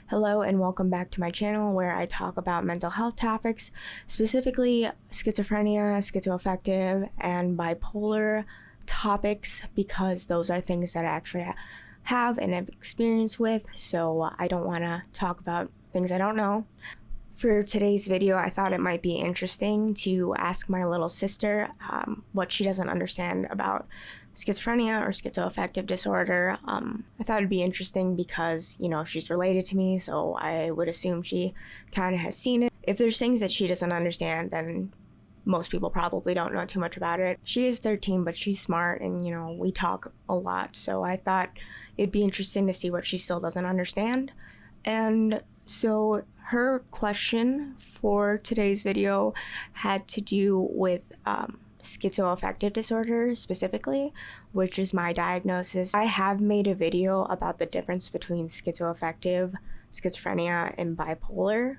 Hello and welcome back to my channel where I talk about mental health topics, specifically schizophrenia, schizoaffective, and bipolar topics, because those are things that I actually have and have experience with, so I don't want to talk about things I don't know. For today's video, I thought it might be interesting to ask my little sister what she doesn't understand about schizophrenia or schizoaffective disorder. I thought it'd be interesting because, she's related to me, so I would assume she kind of has seen it. If there's things that she doesn't understand, then most people probably don't know too much about it. She is 13, but she's smart and, we talk a lot, so I thought it'd be interesting to see what she still doesn't understand. And so her question for today's video had to do with schizoaffective disorder specifically, which is my diagnosis. I have made a video about the difference between schizoaffective, schizophrenia, and bipolar.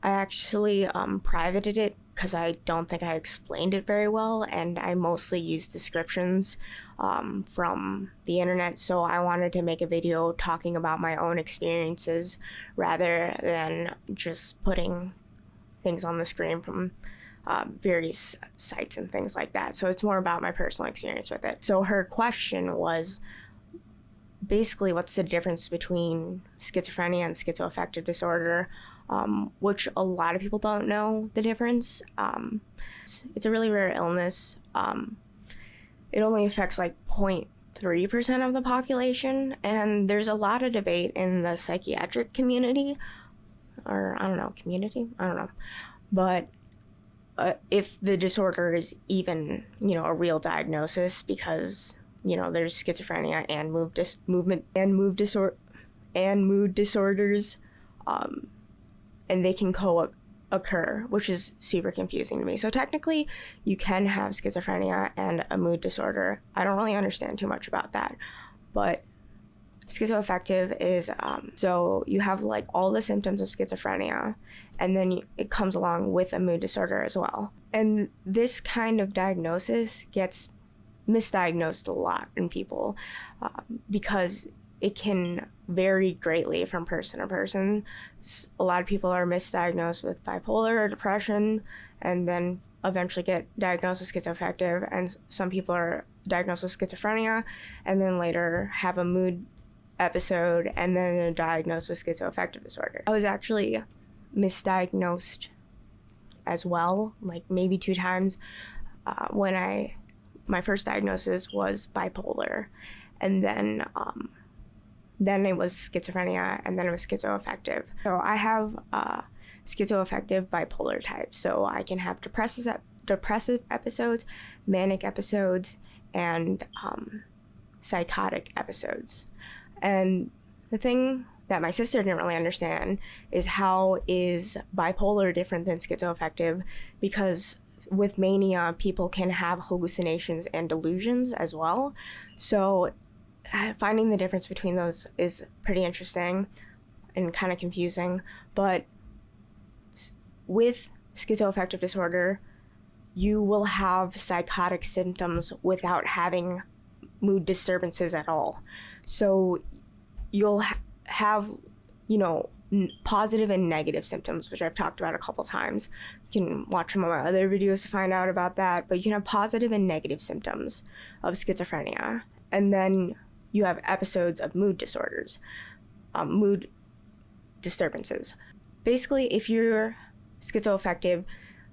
I actually privated it because I don't think I explained it very well, and I mostly use descriptions from the internet, so I wanted to make a video talking about my own experiences rather than just putting things on the screen from various sites and things like that. So it's more about my personal experience with it. So her question was basically, what's the difference between schizophrenia and schizoaffective disorder, which a lot of people don't know the difference. It's a really rare illness. It only affects like 0.3% of the population, and there's a lot of debate in the psychiatric community, or I don't know, but if the disorder is even, a real diagnosis, because, there's schizophrenia and mood disorders, and they can co-occur, which is super confusing to me. So technically, you can have schizophrenia and a mood disorder. I don't really understand too much about that, but schizoaffective is, so you have like all the symptoms of schizophrenia, and then it comes along with a mood disorder as well. And this kind of diagnosis gets misdiagnosed a lot in people because it can vary greatly from person to person. A lot of people are misdiagnosed with bipolar or depression and then eventually get diagnosed with schizoaffective, and some people are diagnosed with schizophrenia and then later have a mood episode and then they're diagnosed with schizoaffective disorder. I was actually misdiagnosed as well, like maybe 2 times. My first diagnosis was bipolar, and then it was schizophrenia, and then it was schizoaffective. So I have schizoaffective bipolar type, so I can have depressive episodes, manic episodes, and psychotic episodes. And the thing that my sister didn't really understand is how is bipolar different than schizoaffective, because with mania, people can have hallucinations and delusions as well. So finding the difference between those is pretty interesting and kind of confusing. But with schizoaffective disorder, you will have psychotic symptoms without having mood disturbances at all. So you'll have, positive and negative symptoms, which I've talked about a couple times. You can watch some of my other videos to find out about that, but you can have positive and negative symptoms of schizophrenia. And then you have episodes of mood disorders, mood disturbances. Basically, if you're schizoaffective,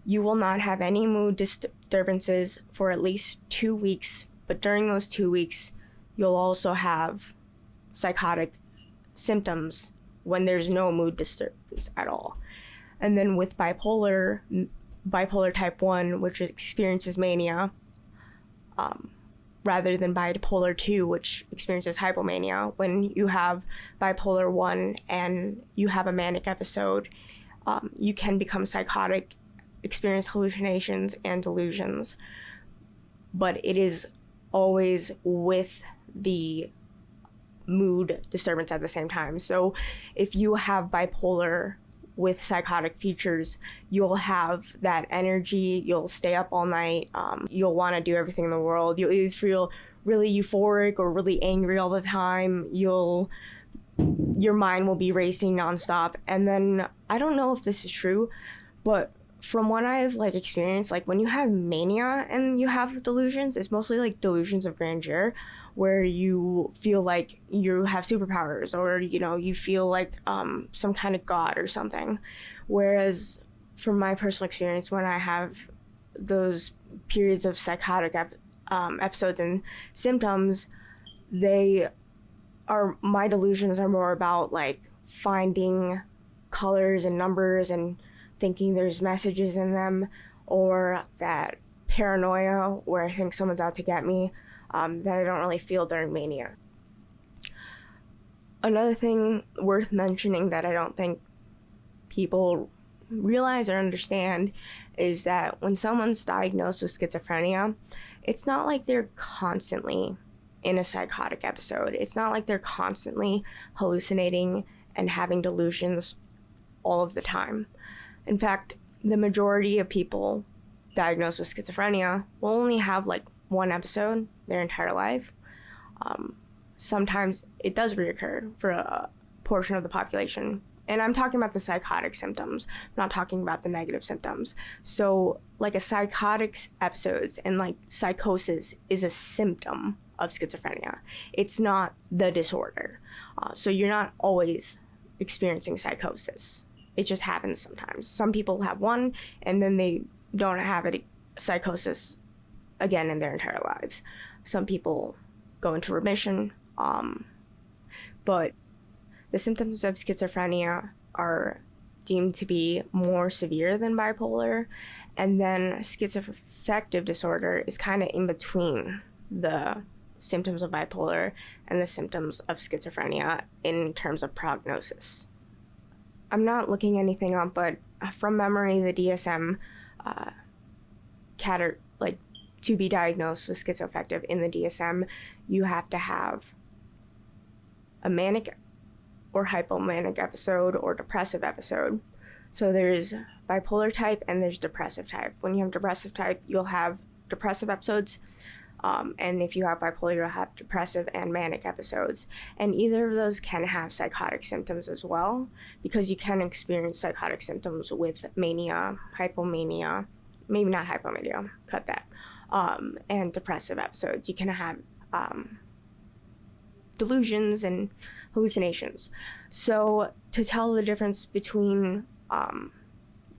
you will not have any mood disturbances for at least 2 weeks, but during those 2 weeks, you'll also have psychotic symptoms when there's no mood disturbance at all. And then with bipolar type 1, which experiences mania, rather than bipolar 2, which experiences hypomania, when you have bipolar 1 and you have a manic episode, you can become psychotic, experience hallucinations and delusions, but it is always with the mood disturbance at the same time. So if you have bipolar with psychotic features, you'll have that energy, you'll stay up all night, you'll want to do everything in the world, you'll either feel really euphoric or really angry all the time, you'll your mind will be racing nonstop. And then I don't know if this is true, but from what I've like experienced, like when you have mania and you have delusions, it's mostly like delusions of grandeur, where you feel like you have superpowers, or you feel like some kind of god or something. Whereas from my personal experience, when I have those periods of psychotic episodes and symptoms, my delusions are more about like finding colors and numbers and thinking there's messages in them, or that paranoia where I think someone's out to get me, that I don't really feel during mania. Another thing worth mentioning that I don't think people realize or understand is that when someone's diagnosed with schizophrenia, it's not like they're constantly in a psychotic episode. It's not like they're constantly hallucinating and having delusions all of the time. In fact, the majority of people diagnosed with schizophrenia will only have like one episode their entire life. Sometimes it does reoccur for a portion of the population. And I'm talking about the psychotic symptoms, I'm not talking about the negative symptoms. So like a psychotic episodes and like psychosis is a symptom of schizophrenia. It's not the disorder. So you're not always experiencing psychosis. It just happens sometimes. Some people have one and then they don't have psychosis again in their entire lives. Some people go into remission, but the symptoms of schizophrenia are deemed to be more severe than bipolar, and then schizoaffective disorder is kind of in between the symptoms of bipolar and the symptoms of schizophrenia in terms of prognosis. I'm not looking anything up, but from memory, the DSM to be diagnosed with schizoaffective in the DSM, you have to have a manic or hypomanic episode or depressive episode. So there's bipolar type and there's depressive type. When you have depressive type, you'll have depressive episodes. And if you have bipolar, you'll have depressive and manic episodes. And either of those can have psychotic symptoms as well, because you can experience psychotic symptoms with mania, hypomania, maybe not hypomania, cut that, and depressive episodes. You can have delusions and hallucinations. So to tell the difference between,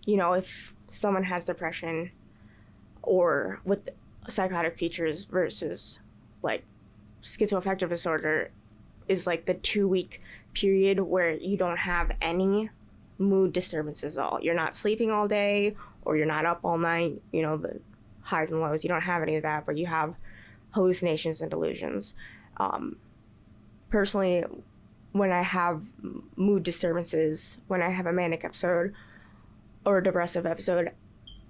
if someone has depression or with psychotic features versus like schizoaffective disorder is like the 2-week period where you don't have any mood disturbances at all. You're not sleeping all day or you're not up all night, the highs and lows. You don't have any of that, but you have hallucinations and delusions. Personally, when I have mood disturbances, when I have a manic episode or a depressive episode,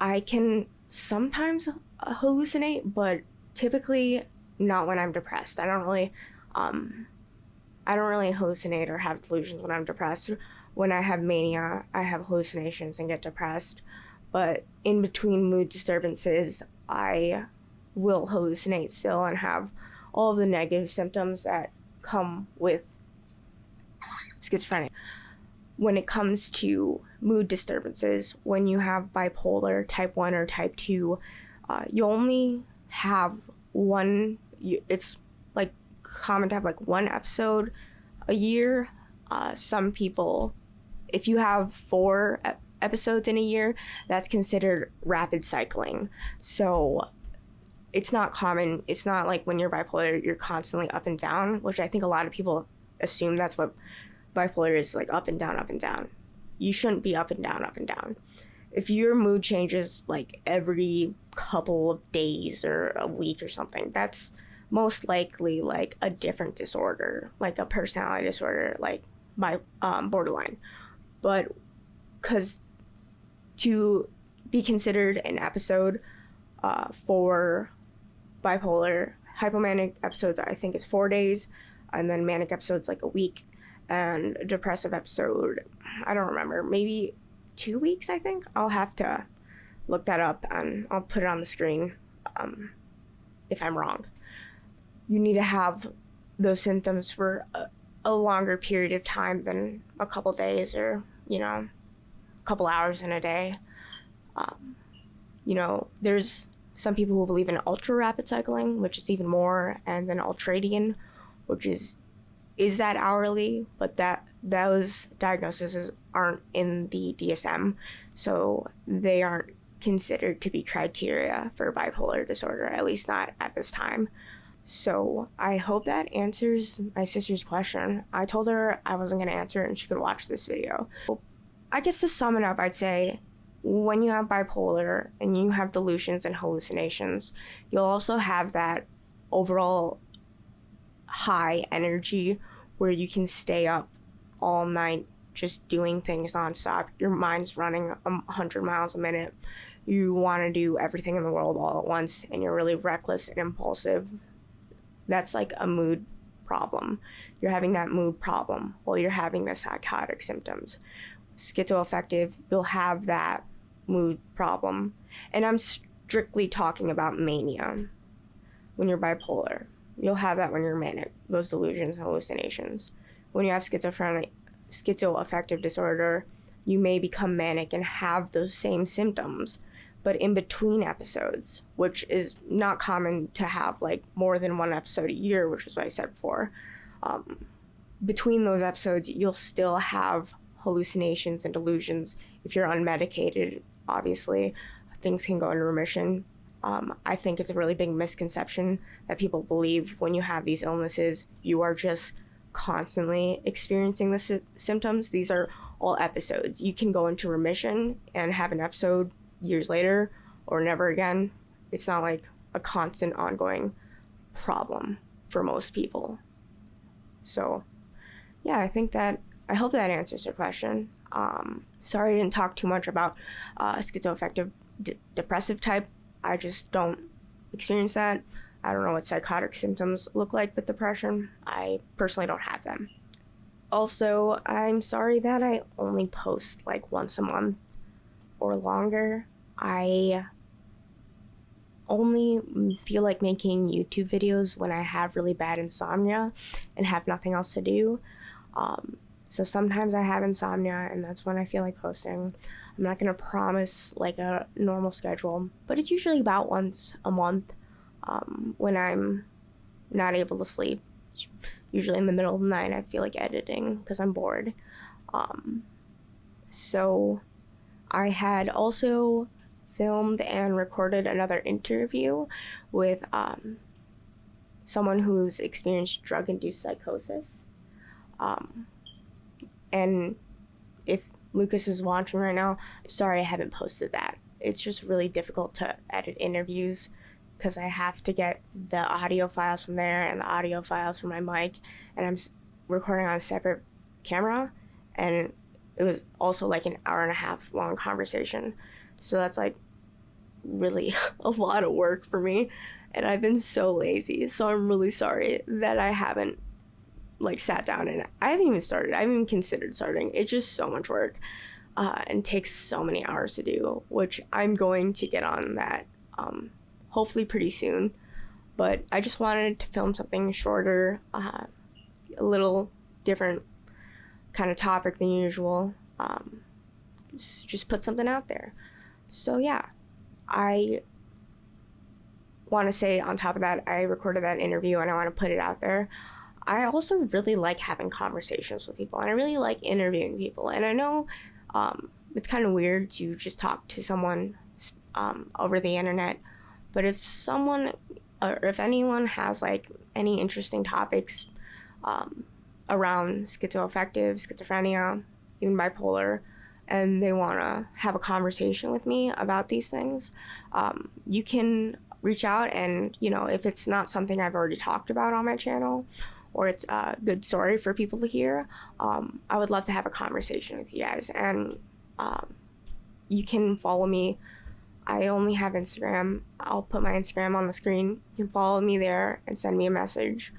I can sometimes hallucinate, but typically not when I'm depressed. I don't really hallucinate or have delusions when I'm depressed. When I have mania, I have hallucinations and get depressed. But in between mood disturbances, I will hallucinate still and have all of the negative symptoms that come with schizophrenia. When it comes to mood disturbances, when you have bipolar type 1 or type 2, you only have one. It's like common to have like one episode a year. Some people, if you have 4 episodes in a year, that's considered rapid cycling. So it's not common. It's not like when you're bipolar, you're constantly up and down, which I think a lot of people assume that's what bipolar is, like up and down, up and down. You shouldn't be up and down, up and down. If your mood changes like every couple of days or a week or something, that's most likely like a different disorder, like a personality disorder, like borderline. But because to be considered an episode for bipolar, hypomanic episodes I think is 4 days, and then manic episodes like a week, and depressive episode, I don't remember, maybe 2 weeks, I think. I'll have to look that up and I'll put it on the screen if I'm wrong. You need to have those symptoms for a longer period of time than a couple days or, a couple hours in a day. There's some people who believe in ultra rapid cycling, which is even more, and then ultradian, which is that hourly, but those diagnoses aren't in the DSM, so they aren't considered to be criteria for bipolar disorder, at least not at this time. So I hope that answers my sister's question. I told her I wasn't going to answer it and she could watch this video. I guess to sum it up, I'd say when you have bipolar and you have delusions and hallucinations, you'll also have that overall high energy where you can stay up all night just doing things nonstop. Your mind's running 100 miles a minute. You want to do everything in the world all at once, and you're really reckless and impulsive. That's like a mood problem. You're having that mood problem while you're having the psychotic symptoms. Schizoaffective, you'll have that mood problem. And I'm strictly talking about mania. When you're bipolar, you'll have that when you're manic, those delusions and hallucinations. When you have schizoaffective disorder, you may become manic and have those same symptoms, but in between episodes, which is not common to have like more than one episode a year, which is what I said before. Between those episodes, you'll still have hallucinations and delusions. If you're unmedicated, obviously, things can go into remission. I think it's a really big misconception that people believe when you have these illnesses, you are just constantly experiencing the symptoms. These are all episodes. You can go into remission and have an episode years later or never again. It's not like a constant ongoing problem for most people. So yeah, I hope that answers your question. Sorry I didn't talk too much about schizoaffective depressive type. I just don't experience that. I don't know what psychotic symptoms look like with depression. I personally don't have them. Also, I'm sorry that I only post like once a month or longer. I only feel like making YouTube videos when I have really bad insomnia and have nothing else to do. So sometimes I have insomnia and that's when I feel like posting. I'm not going to promise like a normal schedule, but it's usually about once a month when I'm not able to sleep. Usually in the middle of the night, I feel like editing because I'm bored. So I had also filmed and recorded another interview with someone who's experienced drug-induced psychosis. And if Lucas is watching right now, I'm sorry I haven't posted that. It's just really difficult to edit interviews because I have to get the audio files from there and the audio files from my mic, and I'm recording on a separate camera, and it was also like an hour and a half long conversation. So that's like really a lot of work for me, and I've been so lazy. So I'm really sorry that I haven't like sat down, and I haven't even considered starting. It's just so much work and takes so many hours to do, which I'm going to get on that hopefully pretty soon. But I just wanted to film something shorter, a little different kind of topic than usual. Just put something out there. So yeah, I want to say on top of that, I recorded that interview and I want to put it out there. I also really like having conversations with people, and I really like interviewing people. And I know it's kind of weird to just talk to someone over the internet, but if someone or if anyone has like any interesting topics around schizoaffective, schizophrenia, even bipolar, and they want to have a conversation with me about these things, you can reach out. And if it's not something I've already talked about on my channel, or it's a good story for people to hear, I would love to have a conversation with you guys. And you can follow me. I only have Instagram. I'll put my Instagram on the screen. You can follow me there and send me a message.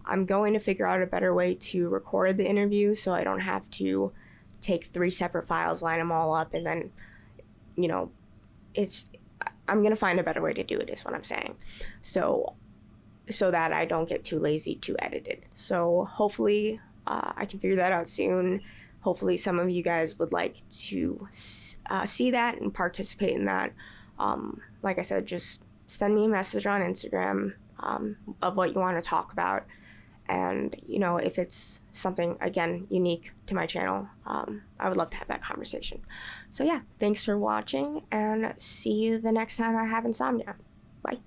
I'm going to figure out a better way to record the interview so I don't have to take 3 separate files, line them all up, and then, I'm going to find a better way to do it, is what I'm saying. So that I don't get too lazy to edit it. So hopefully I can figure that out soon. Hopefully some of you guys would like to see that and participate in that. Like I said, just send me a message on Instagram of what you want to talk about. And, you know, if it's something, again, unique to my channel, I would love to have that conversation. So yeah, thanks for watching, and see you the next time I have insomnia. Bye.